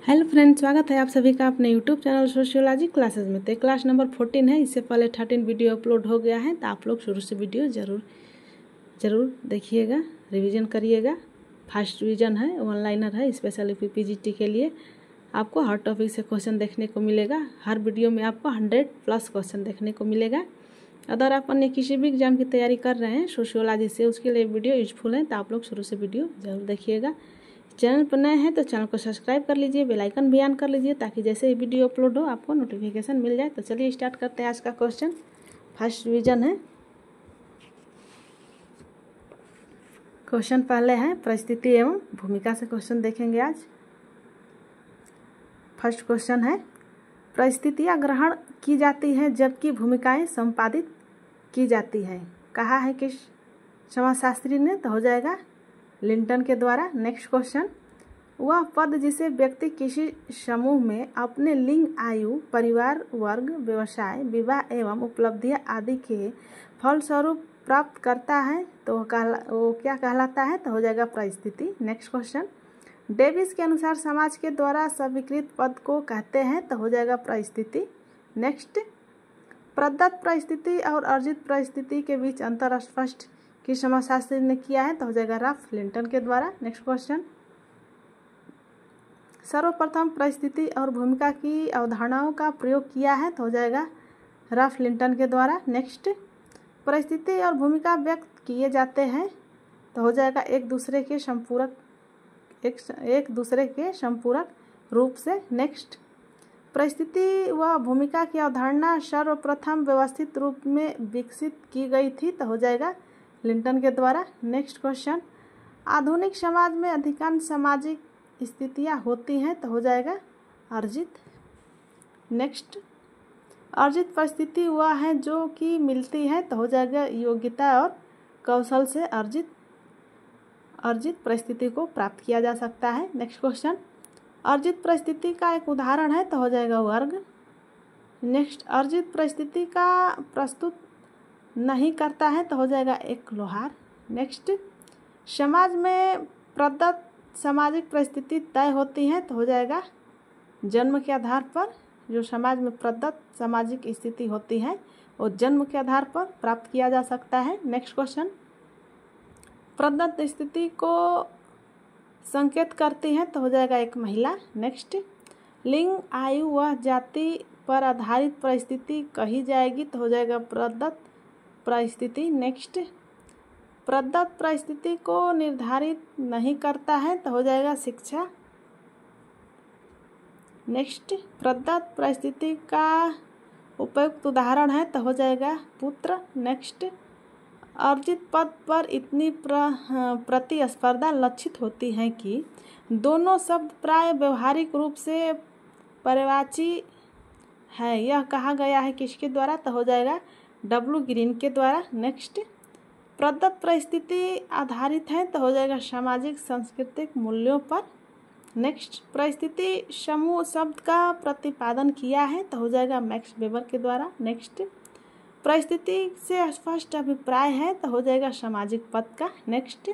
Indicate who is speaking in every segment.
Speaker 1: Hello friends, स्वागत है आप सभी का अपने यूट्यूब चैनल सोशियोलॉजी क्लासेस में। तो क्लास नंबर 14 है। इससे पहले 13 वीडियो अपलोड हो गया है, तो आप लोग शुरू से वीडियो ज़रूर देखिएगा, रिवीजन करिएगा। फर्स्ट रिवीजन है, ऑनलाइनर है, स्पेशली पीजीटी के लिए। आपको हर टॉपिक से क्वेश्चन देखने को मिलेगा। हर वीडियो में आपको 100+ क्वेश्चन देखने को मिलेगा। अगर आप अन्य किसी भी एग्जाम की तैयारी कर रहे हैं सोशियोलॉजी से, उसके लिए वीडियो यूजफुल है, तो आप लोग शुरू से वीडियो ज़रूर देखिएगा। चैनल पर नए हैं तो चैनल को सब्सक्राइब कर लीजिए, बेल आइकन भी ऑन कर लीजिए, ताकि जैसे ही वीडियो अपलोड हो आपको नोटिफिकेशन मिल जाए। तो चलिए स्टार्ट करते हैं आज का क्वेश्चन। फर्स्ट रिवीजन है। क्वेश्चन पहले है परिस्थिति एवं भूमिका से क्वेश्चन देखेंगे आज। फर्स्ट क्वेश्चन है, परिस्थितियाँ ग्रहण की जाती हैं जबकि भूमिकाएं संपादित की जाती हैं। कहा है किस समाजशास्त्री ने? तो हो जाएगा लिंटन के द्वारा। नेक्स्ट क्वेश्चन, वह पद जिसे व्यक्ति किसी समूह में अपने लिंग, आयु, परिवार, वर्ग, व्यवसाय, विवाह एवं उपलब्धियां आदि के फलस्वरूप प्राप्त करता है, तो वो क्या कहलाता है? तो हो जाएगा परिस्थिति। नेक्स्ट क्वेश्चन, डेविस के अनुसार समाज के द्वारा स्वीकृत पद को कहते हैं, तो हो जाएगा परिस्थिति। नेक्स्ट, प्रदत्त परिस्थिति और अर्जित परिस्थिति के बीच अंतर स्पष्ट किस समाजशास्त्री ने किया है? तो हो जाएगा राल्फ लिंटन के द्वारा। नेक्स्ट क्वेश्चन, सर्वप्रथम परिस्थिति और भूमिका की अवधारणाओं का प्रयोग किया है, तो हो जाएगा राल्फ लिंटन के द्वारा। नेक्स्ट, परिस्थिति और भूमिका व्यक्त किए जाते हैं, तो हो जाएगा एक दूसरे के संपूरक रूप से। नेक्स्ट, परिस्थिति व भूमिका की अवधारणा सर्वप्रथम व्यवस्थित रूप में विकसित की गई थी, तो हो जाएगा लिंटन के द्वारा। नेक्स्ट क्वेश्चन, आधुनिक समाज में अधिकांश सामाजिक स्थितियाँ होती हैं, तो हो जाएगा अर्जित। नेक्स्ट, अर्जित परिस्थिति वह है जो कि मिलती है, तो हो जाएगा योग्यता और कौशल से अर्जित परिस्थिति को प्राप्त किया जा सकता है। नेक्स्ट क्वेश्चन, अर्जित परिस्थिति का एक उदाहरण है, तो हो जाएगा वर्ग। नेक्स्ट, अर्जित परिस्थिति का प्रस्तुत नहीं करता है, तो हो जाएगा एक लोहार। नेक्स्ट, समाज में प्रदत्त सामाजिक परिस्थिति तय होती है, तो हो जाएगा जन्म के आधार पर। जो समाज में प्रदत्त सामाजिक स्थिति होती है वो जन्म के आधार पर प्राप्त किया जा सकता है। नेक्स्ट क्वेश्चन, प्रदत्त स्थिति को संकेत करती है, तो हो जाएगा एक महिला। नेक्स्ट, लिंग, आयु व जाति पर आधारित परिस्थिति कही जाएगी, तो हो जाएगा प्रदत्त परिस्थिति। नेक्स्ट, प्रदत्त परिस्थिति को निर्धारित नहीं करता है, तो हो जाएगा शिक्षा। नेक्स्ट, प्रदत्त परिस्थिति का उपयुक्त उदाहरण है, तो हो जाएगा पुत्र। नेक्स्ट, अर्जित पद पर इतनी प्रतिस्पर्धा लक्षित होती है कि दोनों शब्द प्राय व्यवहारिक रूप से पर्यायवाची है। यह कहा गया है किसके द्वारा? तो हो जाएगा डब्ल्यू ग्रीन के द्वारा। नेक्स्ट, प्रदत्त परिस्थिति आधारित है, तो हो जाएगा सामाजिक सांस्कृतिक मूल्यों पर। नेक्स्ट, परिस्थिति समूह शब्द का प्रतिपादन किया है, तो हो जाएगा मैक्स वेबर के द्वारा। नेक्स्ट, परिस्थिति से स्पष्ट अभिप्राय है, तो हो जाएगा सामाजिक पद का। नेक्स्ट,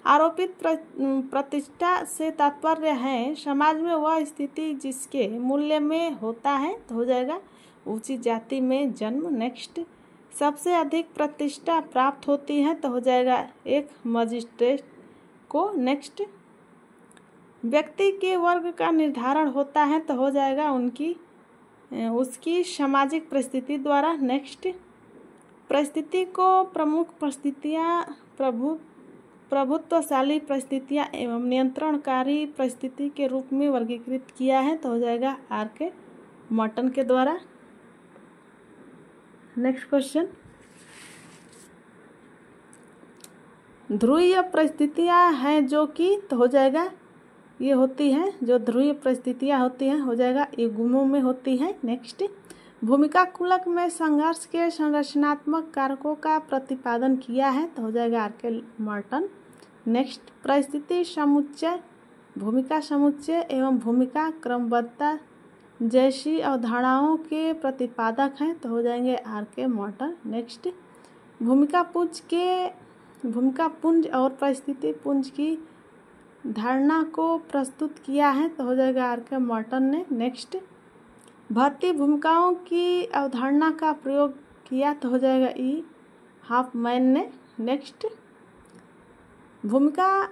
Speaker 1: आरोपित प्रतिष्ठा से तात्पर्य है समाज में वह स्थिति जिसके मूल्य में होता है, तो हो जाएगा ऊंची जाति में जन्म। नेक्स्ट, सबसे अधिक प्रतिष्ठा प्राप्त होती है, तो हो जाएगा एक मजिस्ट्रेट को। नेक्स्ट, व्यक्ति के वर्ग का निर्धारण होता है, तो हो जाएगा उसकी सामाजिक परिस्थिति द्वारा। नेक्स्ट, परिस्थिति को प्रमुख परिस्थितियाँ, प्रभुत्वशाली परिस्थितियाँ एवं नियंत्रणकारी परिस्थिति के रूप में वर्गीकृत किया है, तो हो जाएगा आर.के. मॉर्टन के द्वारा। नेक्स्ट क्वेश्चन, ध्रुवीय परिस्थितियाँ हैं जो कि, तो हो जाएगा ये होती हैं जो ध्रुवीय परिस्थितियाँ होती हैं, हो जाएगा ये गुणों में होती हैं। नेक्स्ट, भूमिका कुलक में संघर्ष के संरचनात्मक कारकों का प्रतिपादन किया है, तो हो जाएगा आर.के. मॉर्टन। नेक्स्ट, परिस्थिति समुच्चय, भूमिका समुच्चय एवं भूमिका क्रमबद्धता जैसी अवधारणाओं के प्रतिपादक हैं, तो हो जाएंगे आर.के. मॉर्टन। नेक्स्ट, भूमिका पुंज और परिस्थिति पुंज की धारणा को प्रस्तुत किया है तो हो जाएगा आर के मॉर्टन ने। नेक्स्ट, भर्ती भूमिकाओं की अवधारणा का प्रयोग किया तो हो जाएगा ई हॉफमैन ने। नेक्स्ट, भूमिका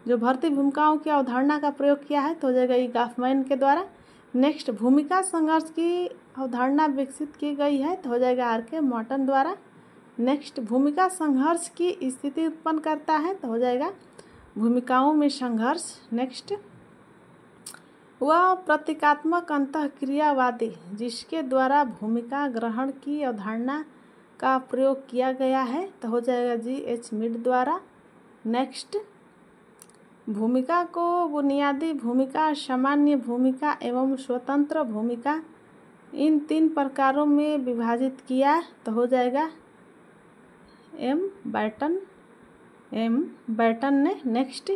Speaker 1: जो भर्ती भूमिकाओं की अवधारणा का प्रयोग किया है तो हो जाएगा ई हॉफमैन के द्वारा। नेक्स्ट, भूमिका संघर्ष की अवधारणा विकसित की गई है तो हो जाएगा आर के मॉर्टन द्वारा। नेक्स्ट, भूमिका संघर्ष की स्थिति उत्पन्न करता है तो हो जाएगा भूमिकाओं में संघर्ष। नेक्स्ट, वह प्रतीकात्मक अंतःक्रियावादी जिसके द्वारा भूमिका ग्रहण की अवधारणा का प्रयोग किया गया है तो हो जाएगा जी.एच. मिड द्वारा। नेक्स्ट, भूमिका को बुनियादी भूमिका, सामान्य भूमिका एवं स्वतंत्र भूमिका इन 3 प्रकारों में विभाजित किया तो हो जाएगा एम. बैटन ने। नेक्स्ट,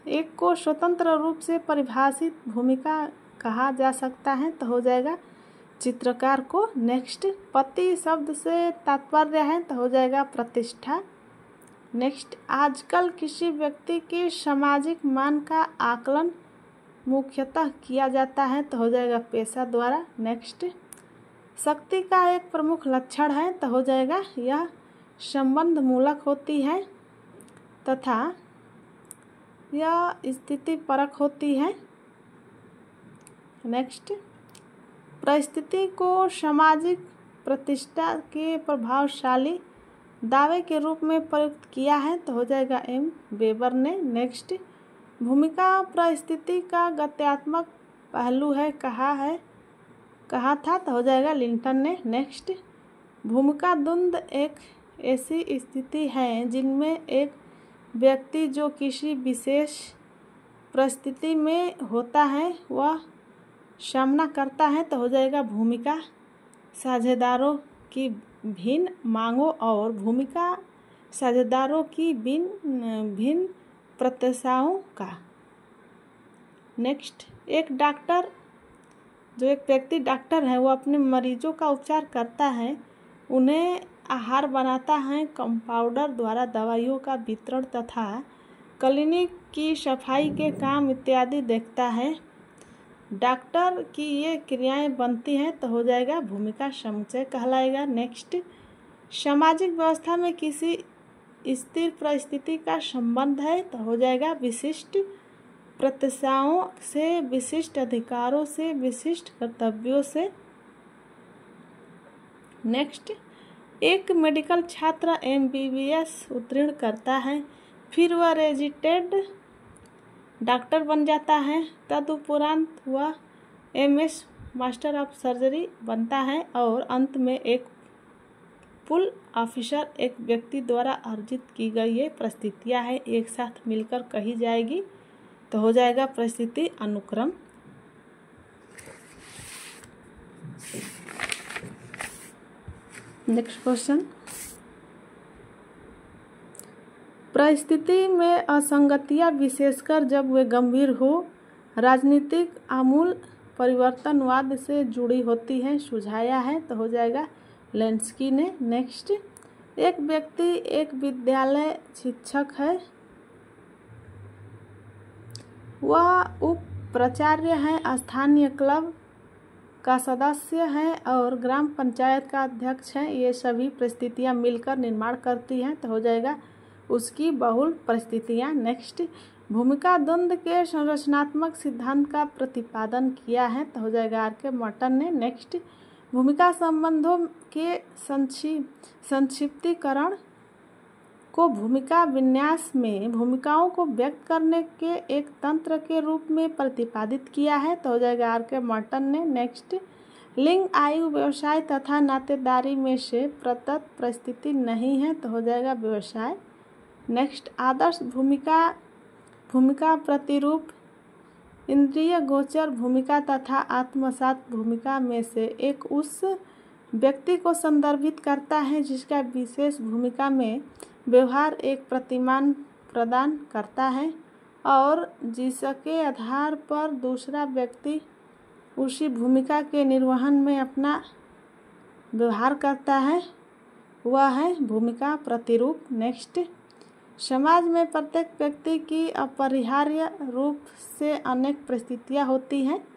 Speaker 1: एक को स्वतंत्र रूप से परिभाषित भूमिका कहा जा सकता है तो हो जाएगा चित्रकार को। नेक्स्ट, पति शब्द से तात्पर्य है तो हो जाएगा प्रतिष्ठा। नेक्स्ट, आजकल किसी व्यक्ति के सामाजिक मान का आकलन मुख्यतः किया जाता है तो हो जाएगा पेशा द्वारा। नेक्स्ट, शक्ति का एक प्रमुख लक्षण है तो हो जाएगा यह संबंध मूलक होती है तथा यह स्थिति परक होती है। नेक्स्ट, परिस्थिति को सामाजिक प्रतिष्ठा के प्रभावशाली दावे के रूप में प्रयुक्त किया है तो हो जाएगा एम. वेबर ने। नेक्स्ट, भूमिका परिस्थिति का गत्यात्मक पहलू है कहा था तो हो जाएगा लिंटन ने। नेक्स्ट, भूमिका द्वंद्व एक ऐसी स्थिति है जिनमें एक व्यक्ति जो किसी विशेष परिस्थिति में होता है वह सामना करता है तो हो जाएगा भूमिका साझेदारों की भिन्न मांगों और भूमिका साझेदारों की भिन्न प्रत्याशाओं का। नेक्स्ट, एक व्यक्ति डॉक्टर है वो अपने मरीजों का उपचार करता है, उन्हें आहार बनाता है, कंपाउंडर द्वारा दवाइयों का वितरण तथा क्लिनिक की सफाई के काम इत्यादि देखता है। डॉक्टर की ये क्रियाएं बनती हैं तो हो जाएगा भूमिका समुच्चय कहलाएगा। नेक्स्ट, सामाजिक व्यवस्था में किसी स्थिर परिस्थिति का संबंध है तो हो जाएगा विशिष्ट प्रत्याशाओं से, विशिष्ट अधिकारों से, विशिष्ट कर्तव्यों से। नेक्स्ट, एक मेडिकल छात्र MBBS उत्तीर्ण करता है, फिर वह रेजिडेंट डॉक्टर बन जाता है, तदुपरांत वह MS मास्टर ऑफ सर्जरी बनता है और अंत में एक पुल ऑफिसर एक व्यक्ति द्वारा अर्जित की गई ये परिस्थितियाँ है एक साथ मिलकर कही जाएगी तो हो जाएगा परिस्थिति अनुक्रम। नेक्स्ट क्वेश्चन, परिस्थिति में असंगतियाँ विशेषकर जब वे गंभीर हो राजनीतिक आमूल परिवर्तनवाद से जुड़ी होती हैं सुझाया है तो हो जाएगा लेंस्की ने। नेक्स्ट, एक व्यक्ति एक विद्यालय शिक्षक है, वह उप प्राचार्य है, स्थानीय क्लब का सदस्य है और ग्राम पंचायत का अध्यक्ष है। ये सभी परिस्थितियाँ मिलकर निर्माण करती हैं तो हो जाएगा उसकी बहुल परिस्थितियाँ। नेक्स्ट, भूमिका द्वंद्व के संरचनात्मक सिद्धांत का प्रतिपादन किया है तो हो जाएगा आर.के. मॉर्टन ने। नेक्स्ट, भूमिका संबंधों के संक्षिप्तीकरण को भूमिका विन्यास में भूमिकाओं को व्यक्त करने के एक तंत्र के रूप में प्रतिपादित किया है तो हो जाएगा आर.के. मॉर्टन ने। नेक्स्ट, लिंग, आयु, व्यवसाय तथा नातेदारी में से प्रदत्त परिस्थिति नहीं है तो हो जाएगा व्यवसाय। नेक्स्ट, आदर्श भूमिका प्रतिरूप इंद्रिय गोचर भूमिका तथा आत्मसात भूमिका में से एक उस व्यक्ति को संदर्भित करता है जिसका विशेष भूमिका में व्यवहार एक प्रतिमान प्रदान करता है और जिसके आधार पर दूसरा व्यक्ति उसी भूमिका के निर्वहन में अपना व्यवहार करता है, वह है भूमिका प्रतिरूप। नेक्स्ट, समाज में प्रत्येक व्यक्ति की अपरिहार्य रूप से अनेक परिस्थितियाँ होती हैं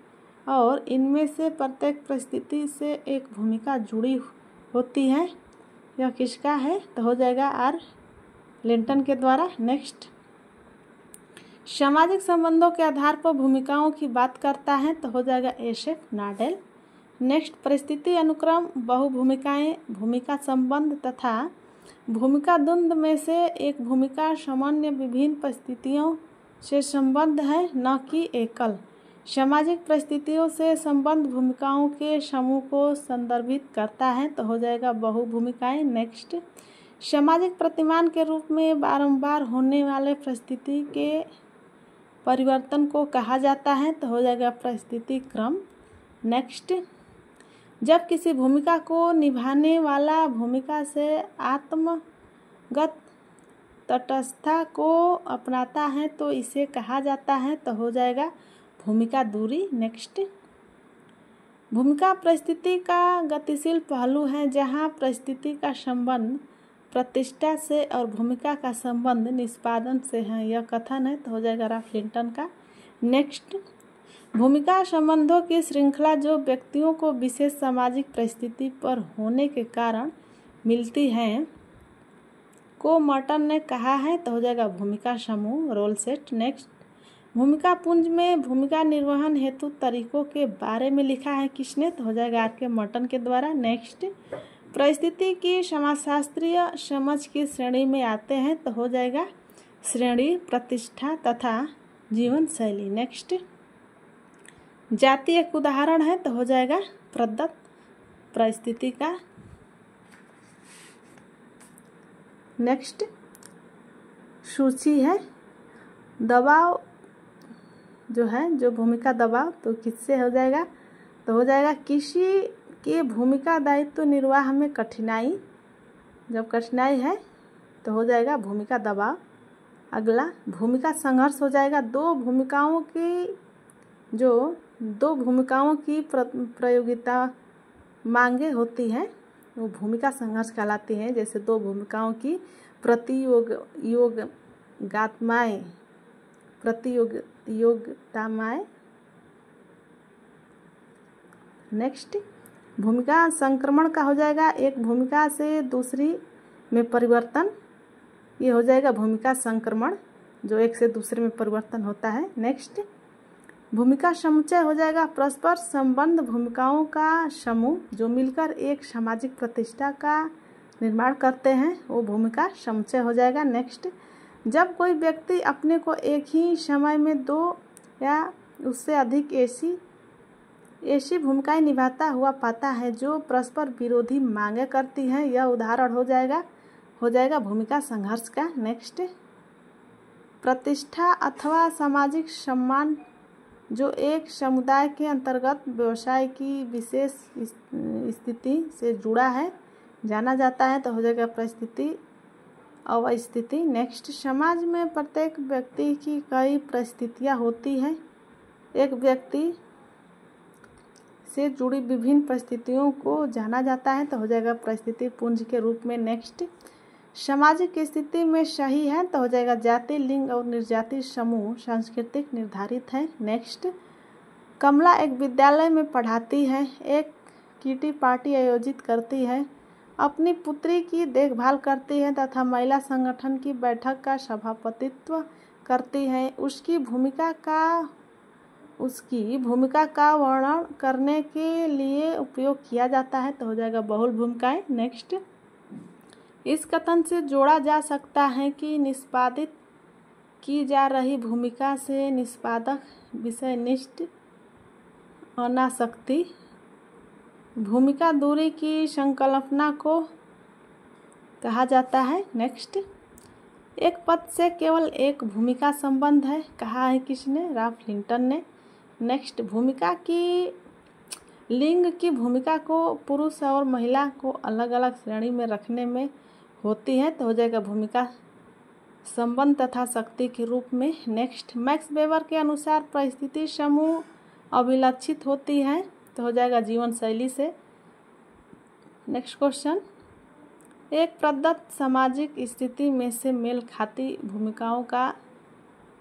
Speaker 1: और इनमें से प्रत्येक परिस्थिति से एक भूमिका जुड़ी होती है। यह किसका है? तो हो जाएगा आर लिंटन के द्वारा। नेक्स्ट, सामाजिक संबंधों के आधार पर भूमिकाओं की बात करता है तो हो जाएगा एशेफ नाडेल। नेक्स्ट, परिस्थिति अनुक्रम, बहुभूमिकाएं, भूमिका संबंध तथा भूमिका द्वंद्व में से एक भूमिका सामान्य विभिन्न परिस्थितियों से संबद्ध है, न कि एकल। सामाजिक परिस्थितियों से संबद्ध भूमिकाओं के समूह को संदर्भित करता है तो हो जाएगा बहुभूमिकाएं। नेक्स्ट, सामाजिक प्रतिमान के रूप में बारंबार होने वाले परिस्थिति के परिवर्तन को कहा जाता है तो हो जाएगा परिस्थिति क्रम। नेक्स्ट, जब किसी भूमिका को निभाने वाला भूमिका से आत्मगत तटस्थता को अपनाता है तो इसे कहा जाता है तो हो जाएगा भूमिका दूरी। नेक्स्ट, भूमिका परिस्थिति का गतिशील पहलू है जहाँ परिस्थिति का संबंध प्रतिष्ठा से और भूमिका का संबंध निष्पादन से है। यह कथन है तो हो जाएगा राल्फ लिंटन का। नेक्स्ट, भूमिका संबंधों की श्रृंखला जो व्यक्तियों को विशेष सामाजिक परिस्थिति पर होने के कारण मिलती है को मर्टन ने कहा है तो हो जाएगा भूमिका समूह, रोल सेट। नेक्स्ट, भूमिका पुंज में भूमिका निर्वहन हेतु तरीकों के बारे में लिखा है किसने तो हो जाएगा आर के मर्टन के द्वारा। नेक्स्ट, परिस्थिति की समाजशास्त्रीय समझ की श्रेणी में आते हैं तो हो जाएगा श्रेणी, प्रतिष्ठा तथा जीवन शैली। नेक्स्ट, जाति एक उदाहरण है तो हो जाएगा प्रदत्त परिस्थिति का। नेक्स्ट, सूची है दबाव जो है, जो भूमिका दबाव तो किससे हो जाएगा तो हो जाएगा किसी के भूमिका दायित्व निर्वाह में कठिनाई, जब कठिनाई है तो हो जाएगा भूमिका दबाव। अगला, भूमिका संघर्ष हो जाएगा दो भूमिकाओं की प्रयोगिता मांगे होती हैं वो भूमिका संघर्ष कहलाती हैं। जैसे दो भूमिकाओं की प्रतियोगिताएं। नेक्स्ट, भूमिका संक्रमण का हो जाएगा एक भूमिका से दूसरी में परिवर्तन, ये हो जाएगा भूमिका संक्रमण जो एक से दूसरे में परिवर्तन होता है। नेक्स्ट, भूमिका समुच्चय हो जाएगा परस्पर संबंध भूमिकाओं का समूह जो मिलकर एक सामाजिक प्रतिष्ठा का निर्माण करते हैं, वो भूमिका समुच्चय हो जाएगा। नेक्स्ट, जब कोई व्यक्ति अपने को एक ही समय में दो या उससे अधिक ऐसी भूमिकाएं निभाता हुआ पाता है जो परस्पर विरोधी मांगे करती हैं, यह उदाहरण हो जाएगा भूमिका संघर्ष का। नेक्स्ट, प्रतिष्ठा अथवा सामाजिक सम्मान जो एक समुदाय के अंतर्गत व्यवसाय की विशेष स्थिति से जुड़ा है जाना जाता है तो हो जाएगा परिस्थिति अवस्थिति। नेक्स्ट, समाज में प्रत्येक व्यक्ति की कई परिस्थितियाँ होती हैं, एक व्यक्ति से जुड़ी विभिन्न परिस्थितियों को जाना जाता है तो हो जाएगा परिस्थिति पुंज के रूप में। नेक्स्ट, सामाजिक स्थिति में सही है तो हो जाएगा जाति, लिंग और निर्जाति समूह सांस्कृतिक निर्धारित है। नेक्स्ट, कमला एक विद्यालय में पढ़ाती है, एक किटी पार्टी आयोजित करती है, अपनी पुत्री की देखभाल करती है तथा महिला संगठन की बैठक का सभापतित्व करती है। उसकी भूमिका का वर्णन करने के लिए उपयोग किया जाता है तो हो जाएगा बहुल भूमिकाएं। नेक्स्ट, इस कथन से जोड़ा जा सकता है कि निष्पादित की जा रही भूमिका से निष्पादक विषयनिष्ठ अनासक्ति भूमिका दूरी की संकल्पना को कहा जाता है। नेक्स्ट, एक पद से केवल एक भूमिका संबंध है, कहा है किसने? राल्फ लिंटन ने। नेक्स्ट, भूमिका की लिंग की भूमिका को पुरुष और महिला को अलग अलग श्रेणी में रखने में होती है तो हो जाएगा भूमिका संबंध तथा शक्ति के रूप में। नेक्स्ट, मैक्स वेबर के अनुसार परिस्थिति समूह अभिलक्षित होती है तो हो जाएगा जीवन शैली से। नेक्स्ट क्वेश्चन, एक प्रदत्त सामाजिक स्थिति में से मेल खाती भूमिकाओं का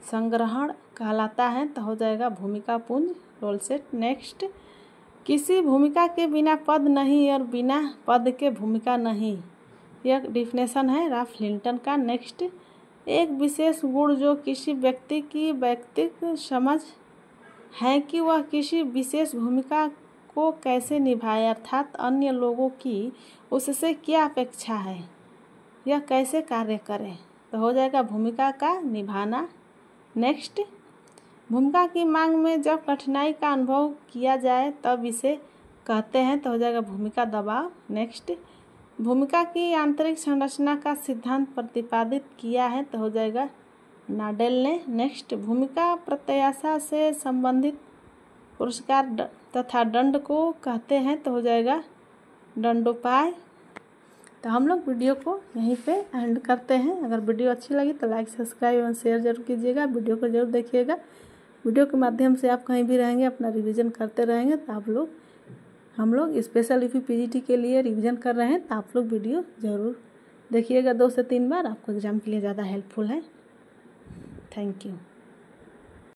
Speaker 1: संग्रहण कहलाता है, तो हो जाएगा भूमिका पुंज, रोल सेट। नेक्स्ट, किसी भूमिका के बिना पद नहीं और बिना पद के भूमिका नहीं, यह डिफिनेशन है राल्फ लिंटन का। नेक्स्ट, एक विशेष गुण जो किसी व्यक्ति की व्यक्तिगत समझ है कि वह किसी विशेष भूमिका को कैसे निभाए, अर्थात अन्य लोगों की उससे क्या अपेक्षा है, यह कैसे कार्य करे, तो हो जाएगा भूमिका का निभाना। नेक्स्ट, भूमिका की मांग में जब कठिनाई का अनुभव किया जाए तब इसे कहते हैं, तो हो जाएगा भूमिका दबाव। नेक्स्ट, भूमिका की आंतरिक संरचना का सिद्धांत प्रतिपादित किया है, तो हो जाएगा नाडेल ने। नेक्स्ट, भूमिका प्रत्याशा से संबंधित पुरस्कार तथा दंड को कहते हैं, तो हो जाएगा दंडोपाय। तो हम लोग वीडियो को यहीं पे एंड करते हैं। अगर वीडियो अच्छी लगी तो लाइक, सब्सक्राइब और शेयर जरूर कीजिएगा। वीडियो को जरूर देखिएगा। वीडियो के माध्यम से आप कहीं भी रहेंगे अपना रिवीजन करते रहेंगे, तो हम लोग स्पेशल यूपी पीजीटी के लिए रिवीजन कर रहे हैं, तो आप लोग वीडियो ज़रूर देखिएगा 2 से 3 बार, आपको एग्ज़ाम के लिए ज़्यादा हेल्पफुल है। Thank you.